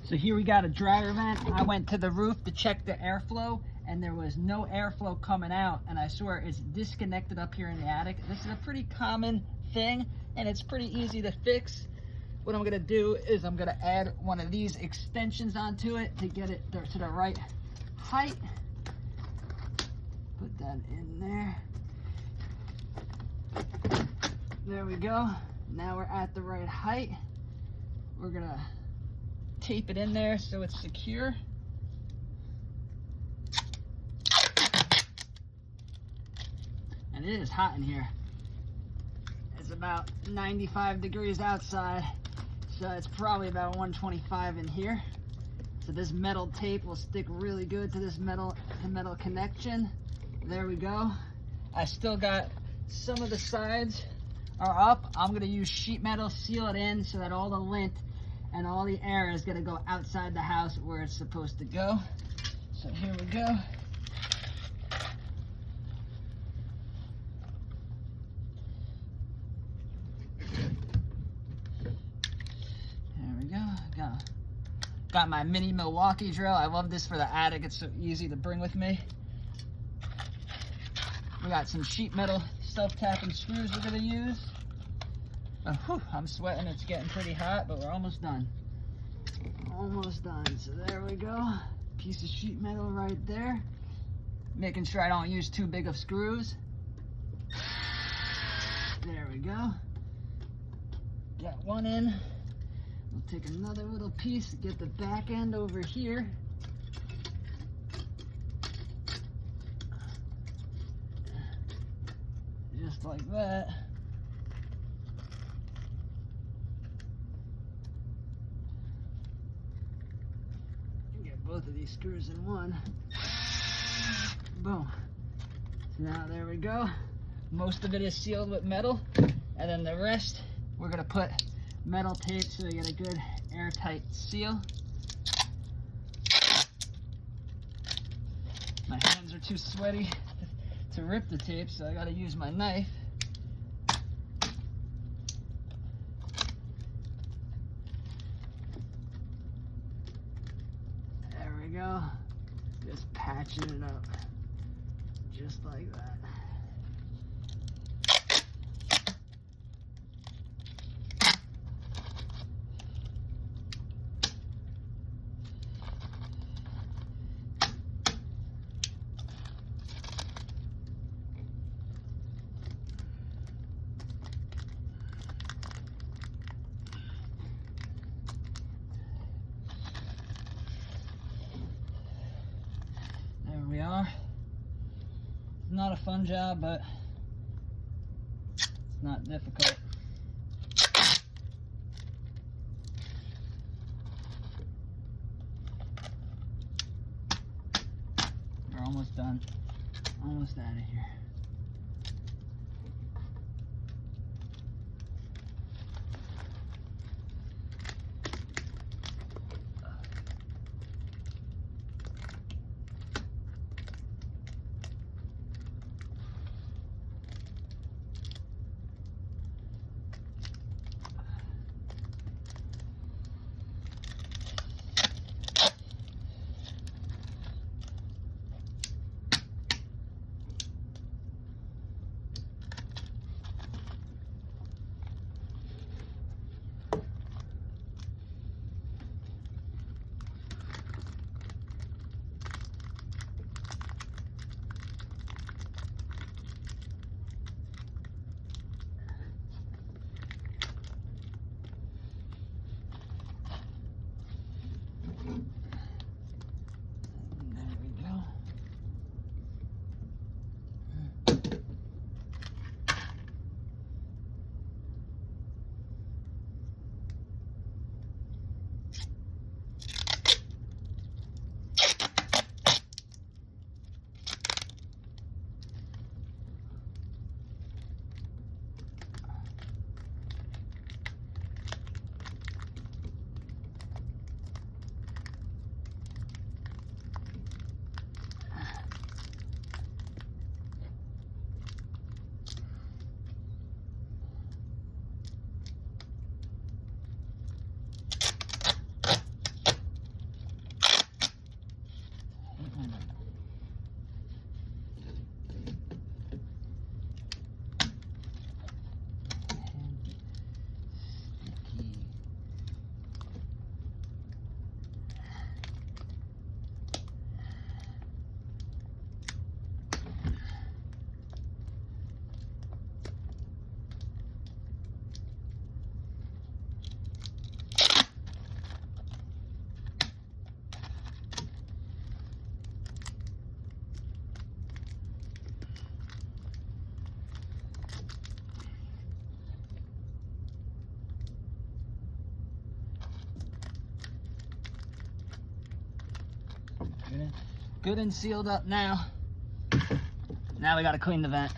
So here we got a dryer vent. I went to the roof to check the airflow, and there was no airflow coming out, and I swear it's disconnected up here in the attic. This is a pretty common thing, and it's pretty easy to fix. What I'm gonna do is I'm gonna add one of these extensions onto it to get it to the right height. Put that in there. There we go. Now we're at the right height. We're gonna tape it in there so it's secure. And it is hot in here. It's about 95 degrees outside, so it's probably about 125 in here. So this metal tape will stick really good to this metal to metal connection. There we go. I still got some of the sides are up. I'm gonna use sheet metal, seal it in so that all the lint and all the air is gonna go outside the house where it's supposed to go. So here we go. There we go. Got my mini Milwaukee drill. I love this for the attic. It's so easy to bring with me. We got some sheet metal self-tapping screws we're gonna use. Whew, I'm sweating, it's getting pretty hot, but we're almost done. Almost done, so there we go. Piece of sheet metal right there. Making sure I don't use too big of screws. There we go. Got one in. We'll take another little piece, get the back end over here. Just like that. Get both of these screws in one. Boom. So now there we go. Most of it is sealed with metal, and then the rest we're gonna put metal tape so we get a good airtight seal. My hands are too sweaty to rip the tape, so I gotta use my knife. There we go. Just patching it up. Just like that. We are. It's not a fun job, but it's not difficult. We're almost done. Almost out of here. Good and sealed up now. Now we gotta clean the vent.